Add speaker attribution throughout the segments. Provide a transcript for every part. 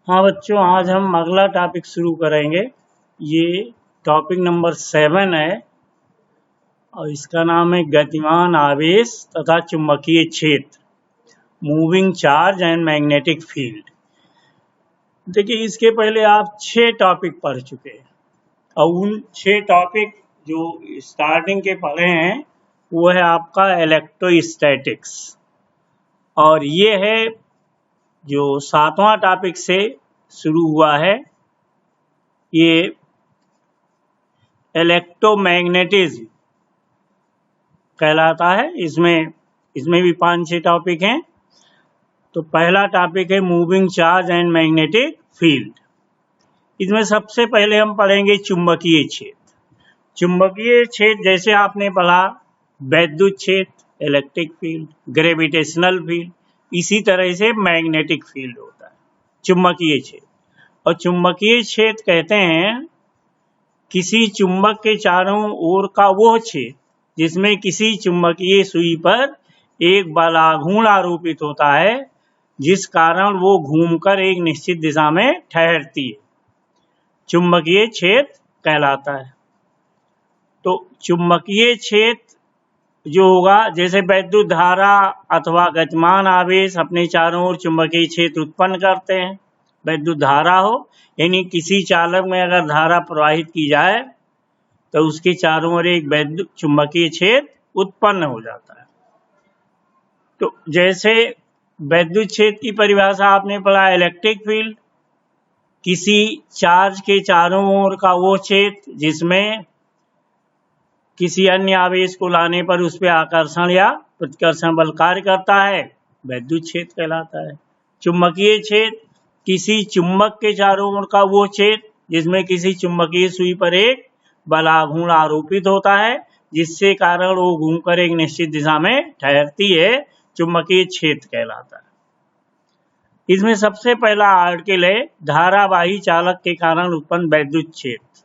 Speaker 1: हाँ बच्चों, आज हम अगला टॉपिक शुरू करेंगे। ये टॉपिक नंबर 7 है और इसका नाम है गतिमान आवेश तथा चुंबकीय क्षेत्र, moving charge and magnetic field. देखिए, इसके पहले आप 6 टॉपिक पढ़ चुके हैं और उन 6 टॉपिक जो स्टार्टिंग के पढ़े हैं वो है आपका इलेक्ट्रोस्टैटिक्स, और ये है जो 7वां टॉपिक से शुरू हुआ है, ये इलेक्ट्रोमैग्नेटिज्म कहलाता है। इसमें भी 5-6 टॉपिक हैं। तो पहला टॉपिक है moving charge and magnetic field. इसमें सबसे पहले हम पढ़ेंगे चुंबकीय क्षेत्र। चुंबकीय क्षेत्र जैसे आपने पढ़ा वैद्युत क्षेत्र, इलेक्ट्रिक फील्ड, ग्रेविटेशनल फील्ड, इसी तरह से मैग्नेटिक फील्ड होता है चुंबकीय क्षेत्र। और चुंबकीय क्षेत्र कहते हैं किसी चुंबक के चारों ओर का वो क्षेत्र जिसमें किसी चुंबकीय सुई पर एक बलाघूर्ण आरोपित होता है, जिस कारण वो घूमकर एक निश्चित दिशा में ठहरती है, चुंबकीय क्षेत्र कहलाता है। तो चुंबकीय क्षेत्र जो होगा, जैसे वैद्युत धारा अथवा गतिमान आवेश अपने चारों ओर चुंबकीय क्षेत्र उत्पन्न करते हैं। वैद्युत धारा हो, यानी किसी चालक में अगर धारा प्रवाहित की जाए तो उसके चारों ओर एक वैद्युत चुंबकीय क्षेत्र उत्पन्न हो जाता है। तो जैसे वैद्युत क्षेत्र की परिभाषा आपने पढ़ा इलेक्ट्रिक फील्ड, किसी चार्ज के चारों ओर का वो क्षेत्र जिसमें किसी अन्य आवेश को लाने पर उस पर आकर्षण या प्रतिकर्षण बल कार्य करता है, वैद्युत क्षेत्र कहलाता है। चुंबकीय क्षेत्र किसी चुंबक के चारों ओर का वो क्षेत्र जिसमें किसी चुंबकीय सुई पर एक बलाघूर्ण आरोपित होता है, जिससे कारण वो घूमकर एक निश्चित दिशा में ठहरती है, चुंबकीय क्षेत्र कहलाता है। इसमें सबसे पहला आर्टिकल है धारावाही चालक के कारण उत्पन्न वैद्युत क्षेत्र।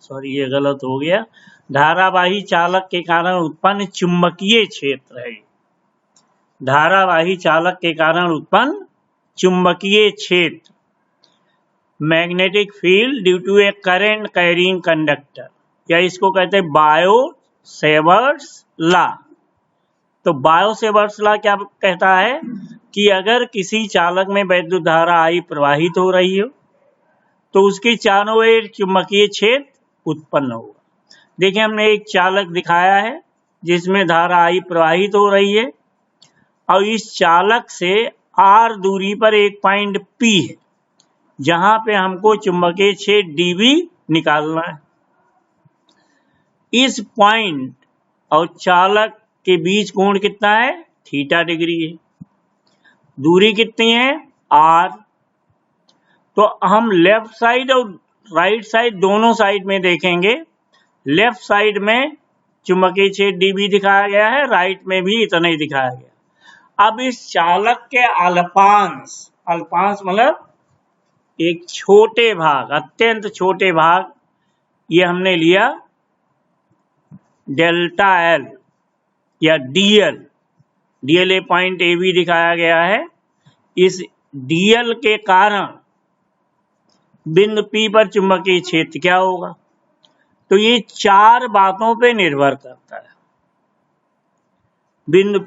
Speaker 1: सॉरी, ये गलत हो गया। धारावाही चालक के कारण उत्पन्न चुंबकीय क्षेत्र है। धारावाही चालक के कारण उत्पन्न चुंबकीय क्षेत्र, magnetic field due to a current carrying conductor, या इसको कहते हैं बायो-सेवर्ट्स लॉ। तो बायो-सेवर्ट्स लॉ क्या कहता है कि अगर किसी चालक में वैद्युत धारा आई प्रवाहित हो रही हो तो उसके चारों ओर चुंबकीय क्षेत्र उत्पन्न होगा। देखिए, हमने एक चालक दिखाया है जिसमें धारा आई प्रवाहित हो रही है और इस चालक से r दूरी पर एक पॉइंट P है जहां पे हमको चुंबकीय क्षेत्र dV निकालना है। इस पॉइंट और चालक के बीच कोण कितना है? थीटा डिग्री है। दूरी कितनी है? r। तो हम लेफ्ट साइड और राइट साइड दोनों साइड में देखेंगे। लेफ्ट साइड में चुंबकीय क्षेत्र dV दिखाया गया है, राइट में भी इतना ही दिखाया गया। अब इस चालक के अल्पांश मतलब एक छोटे भाग, अत्यंत छोटे भाग, ये हमने लिया डेल्टा L या DL। DL पॉइंट AB दिखाया गया है। इस DL के कारण बिंदु P पर चुंबकीय क्षेत्र क्या होगा? तो ये 4 बातों पे निर्भर करता है। बिंदु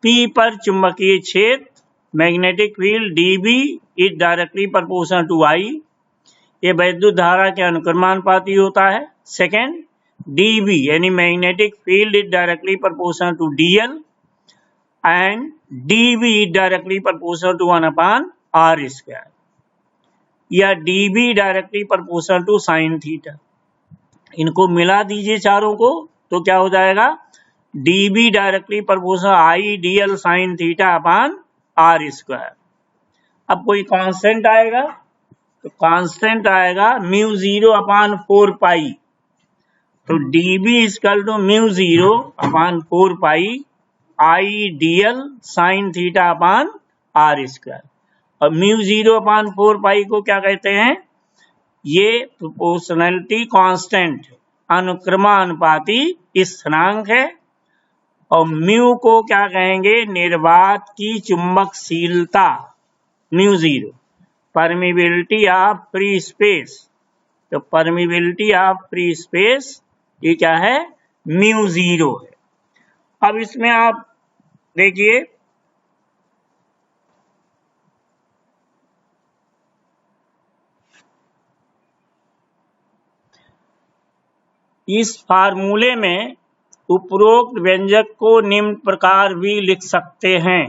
Speaker 1: P पर चुंबकीय क्षेत्र, magnetic field dB is directly proportional to I, ये वैद्युत धारा के अनुक्रमानुपाती होता है। सेकेंड, dB यानी magnetic field is directly proportional to DL and dB is directly proportional to 1/r², या dB directly proportional to sin theta. इनको मिला दीजिए चारों को तो क्या हो जाएगा? dB directly proportional I dl sin theta upon r²। अब कोई कांस्टेंट आएगा तो कांस्टेंट आएगा μ0/4π। तो dB equal to μ0/4π I dl sin theta upon r²। और μ0/4π को क्या कहते हैं? ये प्रोपोर्शनैलिटी कांस्टेंट, अनुक्रमानुपाती स्थिरांक है। और म्यू को क्या कहेंगे? निर्वात की चुंबकशीलता, μ0। Permeability of free space. तो परमिबिलिटी ऑफ फ्री स्पेस ये क्या है, म्यू जीरो है। अब इसमें आप देखिए इस फार्मूले में उपरोक्त व्यंजक को निम्न प्रकार भी लिख सकते हैं।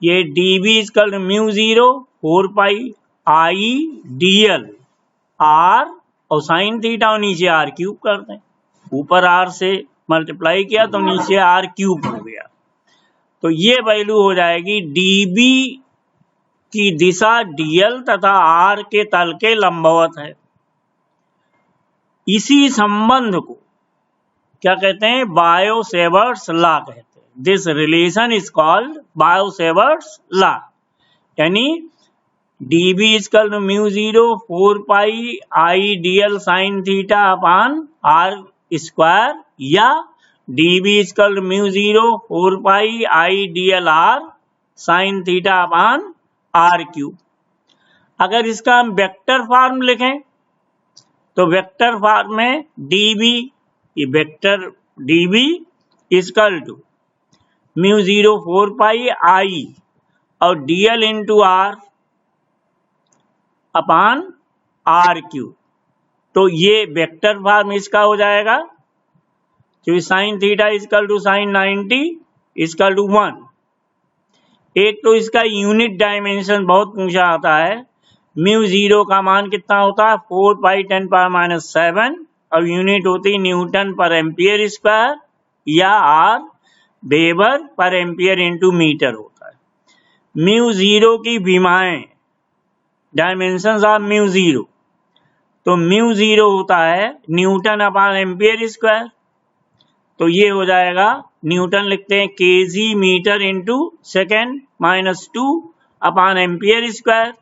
Speaker 1: ये dB equal mu zero 4 pi I dl r और साइन थीटा और नीचे r क्यूब कर दें। ऊपर r से मल्टीप्लाई किया तो नीचे r क्यूब हो गया। तो ये वैल्यू हो जाएगी dB की दिशा dl तथा r के तल के लंबवत है। इसी संबंध को क्या कहते हैं, बायो-सेवर्ट्स लॉ कहते हैं। This relation is called Biot Savart's law. यानी dB equal to mu zero 4 pi I dl sine theta upon r square, या dB equal to mu zero 4 pi I dl r sine theta upon r cube. अगर इसका हम vector form लिखें तो vector form में dB, ये vector dB equal to mu zero 4 pi I और dl into r upon r cube. तो ये वेक्टर फॉर्म इसका हो जाएगा। तो sine theta equal to sine 90 equal to 1। एक तो इसका यूनिट डायमेंशन बहुत पूछा आता है। म्यू जीरो का मान कितना होता है, 4 पाई 10 पावर माइनस 7 और यूनिट होती है न्यूटन पर एम्पियर स्क्वायर या or weber per ampere into metre होता है। म्यू जीरो की विमाएं, डायमेंशन ऑफ म्यू जीरो, तो म्यू जीरो होता है न्यूटन अपान एम्पियर स्क्वायर। तो ये हो जाएगा, न्यूटन लिखते हैं KG metre into second minus 2 upon ampere square.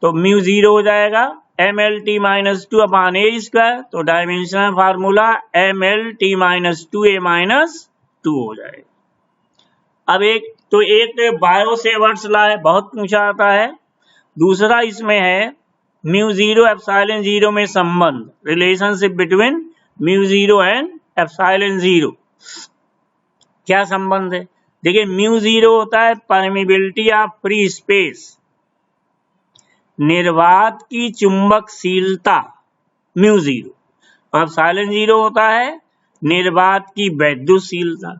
Speaker 1: तो म्यू जीरो हो जाएगा MLT minus 2 upon A square. तो dimensional formula MLT minus 2a minus 2 हो जाएगा। अब एक तो बायो-सेवर्ट्स लॉ है, बहुत पूछा आता है। दूसरा इसमें है म्यू जीरो एप्सिलॉन जीरो में संबंध, relationship between mu zero and epsilon zero. क्या संबंध है, देखिए म्यू जीरो होता है परमिबिलिटी ऑफ फ्री स्पेस, निर्वात की चुंबकशीलता म्यू जीरो, और एप्सिलॉन जीरो होता है निर्वात की वैद्युतशीलता।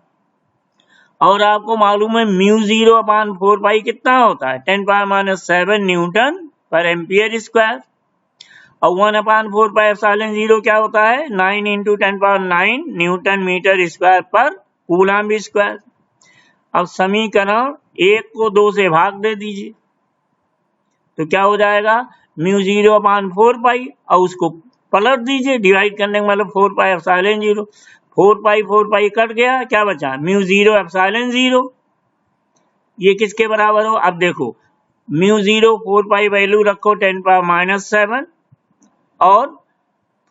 Speaker 1: और आपको मालूम है म्यू जीरो अपान 4 पाई कितना होता है, 10 power minus 7 Newton per ampere square. और 1 अपान 4 पाई एप्सिलॉन जीरो क्या होता है, 9 into 10 power 9 newton metre square per coulomb square. अब समीकरण 1 को 2 से भाग दे दीजिए तो क्या हो जाएगा, म्यू जीरो अपान 4 पाई और उसको पलट दीजिए, डिवाइड करने का मतलब 4 pi epsilon zero. 4 pi cut गया, क्या बचा, म्यू जीरो एप्सिलॉन जीरो। ये किसके बराबर हो, अब देखो म्यू जीरो 4 पाई वैल्यू रखो 10 पावर माइनस 7 और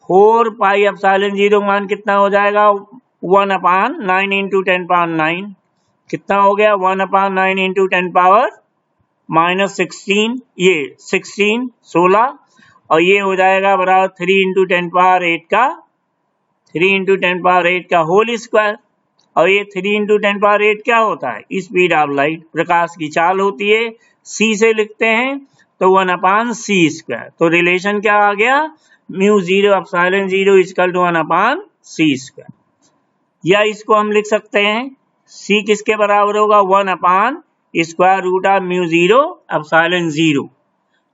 Speaker 1: 4 पाई एप्सिलॉन जीरो मान कितना हो जाएगा, 1 अपान 9 इंटू 10 पावर 9 कितना हो गया, 1 अपान 9 इंटू 10 पावर माइनस 16, ये 16 और ये हो जाएगा बराबर 3 इंटू 10 पावर 8 का 3 इंटू 10 पावर 8 का होल स्क्वायर। और ये 3 इंटू 10 पावर 8 क्या होता है, स्पीड ऑफ लाइट, प्रकाश की चाल होती है। c से लिखते हैं तो 1 अपान सी स्क्वायर। तो रिलेशन क्या आ गया, mu zero epsilon zero equal to 1 upon C square. या इसको हम लिख सकते हैं c किसके बराबर होगा, 1 upon square root of mu zero epsilon zero.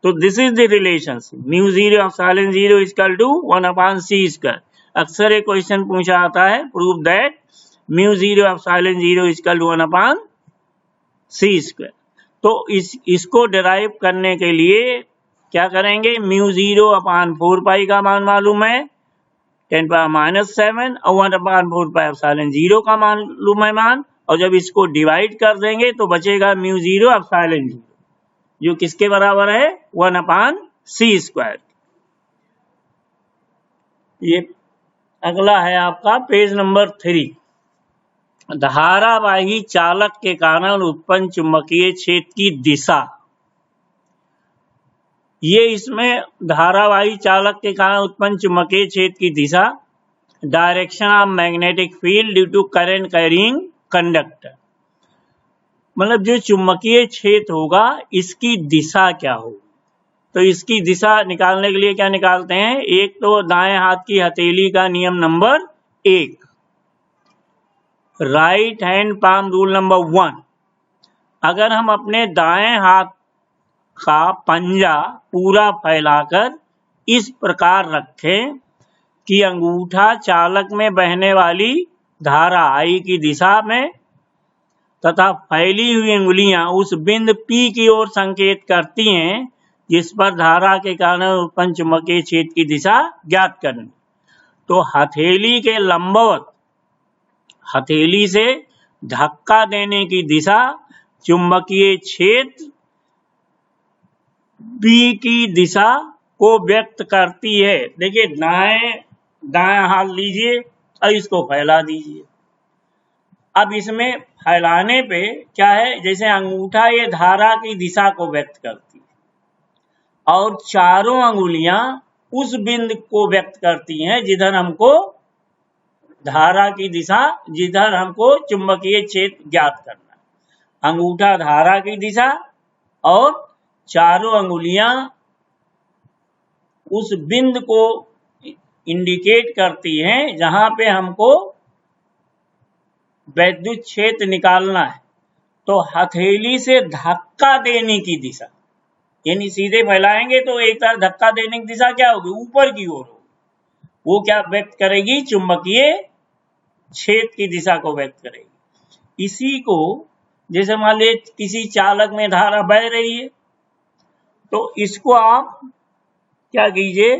Speaker 1: तो this is the relationship, mu zero epsilon zero equal to 1 upon C square. अक्सर एक क्वेश्चन पूछा आता है, prove that mu zero epsilon zero equal to 1 upon C square. तो इसको derive करने के लिए क्या करेंगे, म्यू जीरो अपान 4 पाई का मान मालूम है 10 पावर माइनस 7 और 1 अपान 4 पाई एप्सिलॉन जीरो का मालूम है मान, और जब इसको डिवाइड कर देंगे तो बचेगा म्यू जीरो एप्सिलॉन जीरो जो किसके बराबर है, 1 अपान सी स्क्वायर। ये अगला है आपका पेज नंबर 3। धारावाही चालक के कारण उत्पन्न चुंबकीय क्षेत्र की दिशा ये इसमें धारावाही चालक के कारण उत्पन्न चुंबकीय क्षेत्र की दिशा, direction of magnetic field due to current carrying conductor, मतलब जो चुंबकीय क्षेत्र होगा इसकी दिशा क्या होगी। तो इसकी दिशा निकालने के लिए क्या निकालते हैं, एक तो दाएं हाथ की हथेली का नियम number 1, right hand palm rule number 1। अगर हम अपने दाएं हाथ का पंजा पूरा फैलाकर इस प्रकार रखें कि अंगूठा चालक में बहने वाली धारा I की दिशा में तथा फैली हुई अंगुलियां उस बिंदु P की ओर संकेत करती हैं जिस पर धारा के कारण उत्पन्न चुंबकीय क्षेत्र की दिशा ज्ञात करनी। तो हथेली के लंबवत हथेली से धक्का देने की दिशा चुंबकीय क्षेत्र B की दिशा को व्यक्त करती है। देखिए दाएं हाथ लीजिए और इसको फैला दीजिए। अब इसमें फैलाने पे क्या है, जैसे अंगूठा ये धारा की दिशा को व्यक्त करती है और चारों अंगुलियां उस बिंदु को व्यक्त करती हैं जिधर हमको धारा की दिशा, जिधर हमको चुंबकीय क्षेत्र ज्ञात करना है। अंगूठा धारा की दिशा और चारों अंगुलियां उस बिंदु को इंडिकेट करती हैं जहां पे हमको वैद्युत क्षेत्र निकालना है। तो हथेली से धक्का देने की दिशा, यानी सीधे फैलाएंगे तो एक तरह धक्का देने की दिशा क्या होगी, ऊपर की ओर होगी। वो क्या व्यक्त करेगी, चुंबकीय क्षेत्र की दिशा को व्यक्त करेगी। इसी को जैसे मान लीजिए किसी चालक में धारा बह रही है तो इसको आप क्या कीजिए,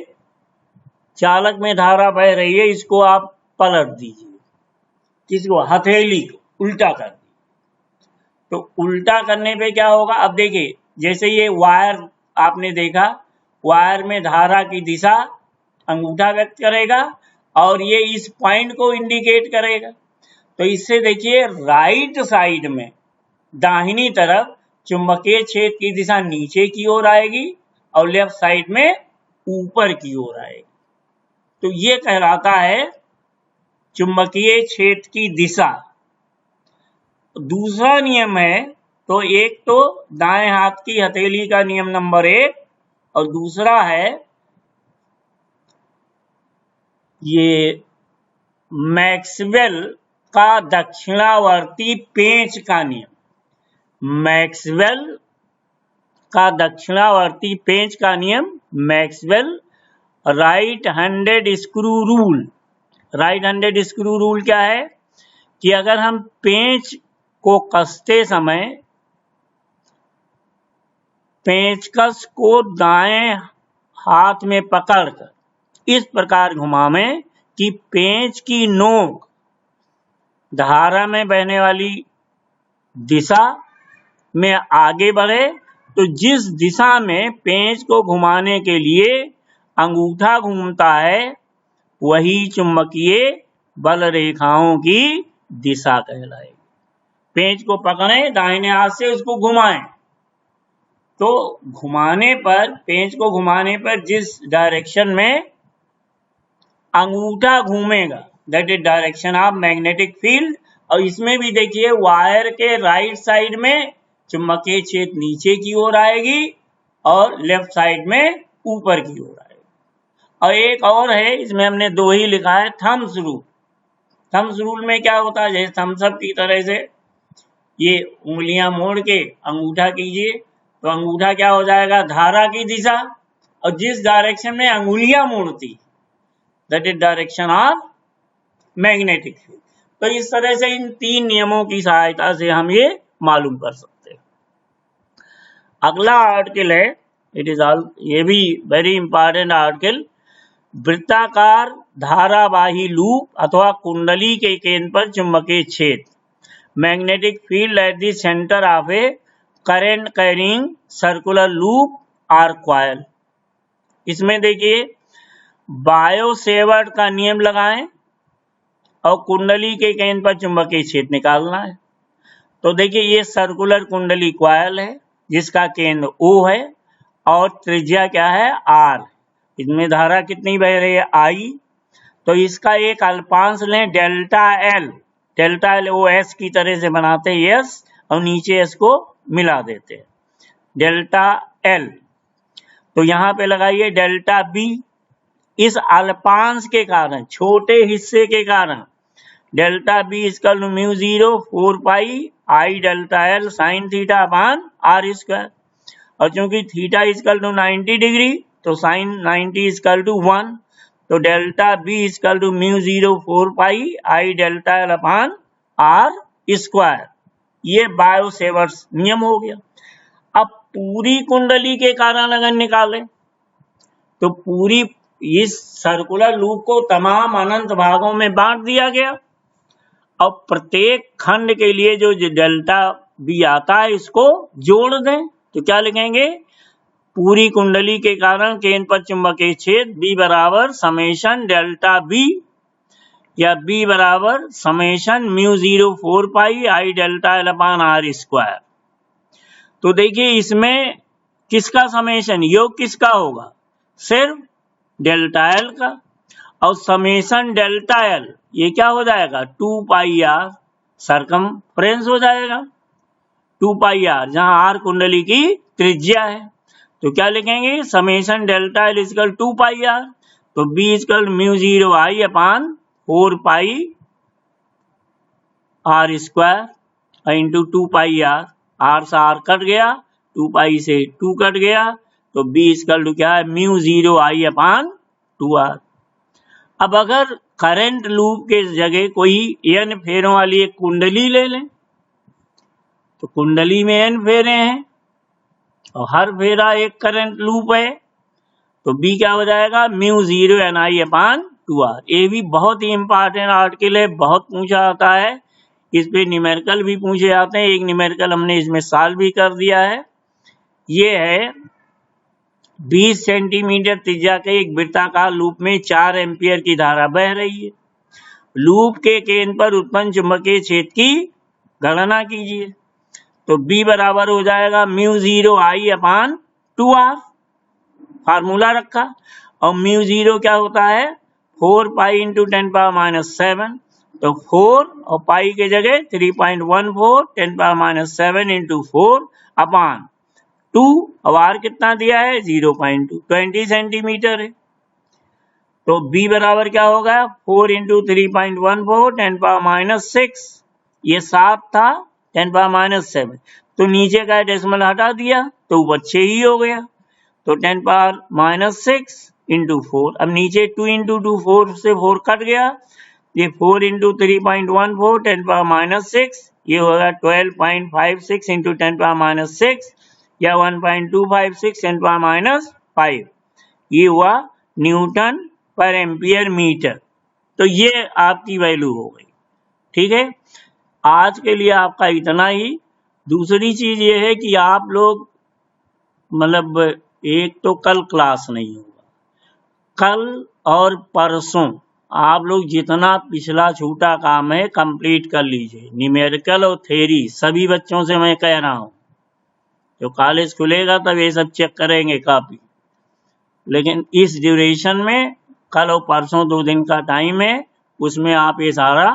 Speaker 1: चालक में धारा बह रही है, इसको आप पलट दीजिए, किसको, हथेली को उल्टा कर दीजिए। तो उल्टा करने पे क्या होगा, अब देखिए जैसे ये वायर आपने देखा, वायर में धारा की दिशा अंगूठा व्यक्त करेगा और ये इस पॉइंट को इंडिकेट करेगा। तो इससे देखिए राइट साइड में दाहिनी तरफ चुंबकीय क्षेत्र की दिशा नीचे की ओर आएगी और लेफ्ट साइड में ऊपर की ओर आएगी। तो ये कहलाता है चुंबकीय क्षेत्र की दिशा। दूसरा नियम है, तो एक तो दाएं हाथ की हथेली का नियम नंबर 1 और दूसरा है ये मैक्सवेल का दक्षिणावर्ती पेंच का नियम। मैक्सवेल का दक्षिणावर्ती पेंच का नियम, Maxwell right handed screw rule. Right handed screw rule क्या है कि अगर हम पेंच को कसते समय पेंचकस को दाएं हाथ में पकड़कर इस प्रकार घुमावें कि पेंच की नोक धारा में बहने वाली दिशा में आगे बढ़े, तो जिस दिशा में पेंच को घुमाने के लिए अंगूठा घूमता है वही चुंबकीय बल रेखाओं की दिशा कहलाएगी। पेंच को पकड़ें दाहिने हाथ से, उसको घुमाएं, तो घुमाने पर, पेंच को घुमाने पर जिस डायरेक्शन में अंगूठा घूमेगा that is direction of magnetic field. और इसमें भी देखिए वायर के राइट साइड में चुंबकीय क्षेत्र नीचे की ओर आएगी और लेफ्ट साइड में ऊपर की ओर आएगी। और एक और है, इसमें हमने 2 ही लिखा है, थम्स रूल। थम्स रूल में क्या होता है, जैसे थम्स अप की तरह से ये उंगलियां मोड़ के अंगूठा कीजिए तो अंगूठा क्या हो जाएगा, धारा की दिशा, और जिस डायरेक्शन में अंगुलियां मोड़ती that is direction of magnetic field. तो इस तरह से इन 3 नियमों की सहायता से हम ये मालूम कर सकते हैं। अगला आर्टिकल है, इट इज ऑल, ये भी वेरी इंपॉर्टेंट आर्टिकल, वृत्ताकार धारावाही लूप अथवा कुंडली के केंद्र पर चुंबकीय क्षेत्र, magnetic field at the centre of a current carrying circular loop or coil. इसमें देखिए बायो सेवर्ट का नियम लगाएं और कुंडली के केंद्र पर चुंबकीय क्षेत्र निकालना है। तो देखिए ये सर्कुलर कुंडली कॉइल है जिसका केंद्र O है और त्रिज्या क्या है आर। इसमें धारा कितनी बह रही है आई। तो इसका एक अल्पांश लें डेल्टा एल। डेल्टा एल वो एस की तरह से बनाते हैं एस और नीचे एस को मिला देते हैं डेल्टा एल। तो यहाँ पे लगाइए डेल्टा बी। इस अल्पांश के कारण छोटे हिस्से के कारण delta B equal to mu 0 4 pi I delta L sine theta upon R square. और चूंकि थीटा इक्वल टू 90 डिग्री तो साइन 90 इक्वल टू 1। तो delta B equal to mu 0 4 pi I delta L upon R square. ये Biot Savart's नियम हो गया। अब पूरी कुंडली के कारण अगर निकालें तो पूरी इस सर्कुलर लूप को तमाम अनंत भागों में बांट दिया गया। अब प्रत्येक खंड के लिए जो डेल्टा बी आता है इसको जोड़ दें तो क्या लिखेंगे पूरी कुंडली के कारण केंद्र पर चुंबकीय क्षेत्र बी बराबर समेशन डेल्टा बी या बी बराबर summation mu 0 4 pi I delta L upon R square. तो देखिए इसमें किसका समेशन योग किसका होगा सिर्फ डेल्टा एल का। और समेशन डेल्टा एल ये क्या हो जाएगा 2 पाई आर सरकमफ्रेंस हो जाएगा 2 पाई आर जहां आर कुंडली की त्रिज्या है। तो क्या लिखेंगे summation delta L equal 2 pi R. तो B equal mu 0 I upon 4 pi R square into 2 pi R से आर कट गया 2 पाई से 2 कट गया तो बी इक्वल टू क्या है म्यू 0 आई अपान 2 आर। अब अगर करंट लूप के जगह कोई n फेरों वाली एक कुंडली ले लें तो कुंडली में n फेरे हैं और हर फेरा एक करंट लूप है तो b क्या हो जाएगा mu 0 N I upon 2 R. ये भी बहुत ही इंपॉर्टेंट आर्टिकल है बहुत पूछा आता है। इस पे न्यूमेरिकल भी पूछे जाते हैं। एक न्यूमेरिकल हमने इसमें सॉल्व भी कर दिया है। ये है 20 सेंटीमीटर त्रिज्या के एक वृत्ताकार लूप में 4 एम्पियर की धारा बह रही है। लूप के केंद्र पर उत्पन्न चुंबकीय क्षेत्र की गणना कीजिए। तो B बराबर हो जाएगा mu 0 I upon 2 R formula रखा और म्यू 0 क्या होता है 4 पाई इंटू 10 पावर माइनस 7। तो 4 और पाई के जगह 3.14 10 पावर माइनस 7 इंटू 4 अपान 2 और आर कितना दिया है 0.2 20 सेंटीमीटर है। तो B बराबर क्या होगा 4 इंटू 3.14 10 पावर माइनस 6 ये 7 था 10 पावर माइनस 7 तो नीचे का डेसिमल हटा दिया तो ऊपर 6 ही हो गया तो 10 पावर माइनस 6 इंटू 4। अब नीचे 2 इंटू 2 4 से 4 कट गया ये 4 इंटू 3.14 10 पावर माइनस 6 ये होगा 12.56 इंटू 10 पावर माइनस 6 या 1.256 10 पावर माइनस 5 ये हुआ न्यूटन पर एम्पियर मीटर। तो ये आपकी वैल्यू हो गई। ठीक है आज के लिए आपका इतना ही। दूसरी चीज ये है कि आप लोग मतलब एक तो कल क्लास नहीं होगा कल और परसों आप लोग जितना पिछला छूटा काम है कंप्लीट कर लीजिए। न्यूमेरिकल और थ्योरी सभी बच्चों से मैं कह रहा हूँ जो कॉलेज खुलेगा तब ये सब चेक करेंगे कापी। लेकिन इस ड्यूरेशन में कल और परसों 2 दिन का टाइम है उसमें आप ये सारा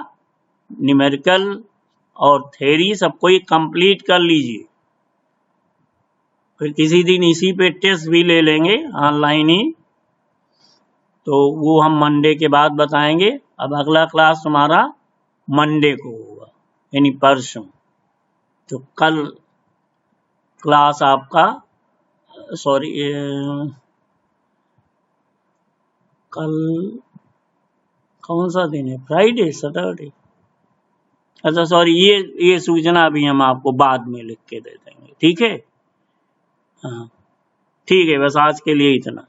Speaker 1: न्यूमेरिकल और थ्योरी सबको ही कंप्लीट कर लीजिए। फिर किसी दिन इसी पे टेस्ट भी ले लेंगे ऑनलाइन ही तो वो हम मंडे के बाद बताएंगे। अब अगला क्लास तुम्हारा मंडे को होगा यानी परसों। तो कल क्लास आपका सॉरी कल कौन सा दिन है फ्राइडे सैटरडे अच्छा सॉरी ये सूचना भी हम आपको बाद में लिख के दे देंगे। ठीक है हाँ ठीक है बस आज के लिए इतना।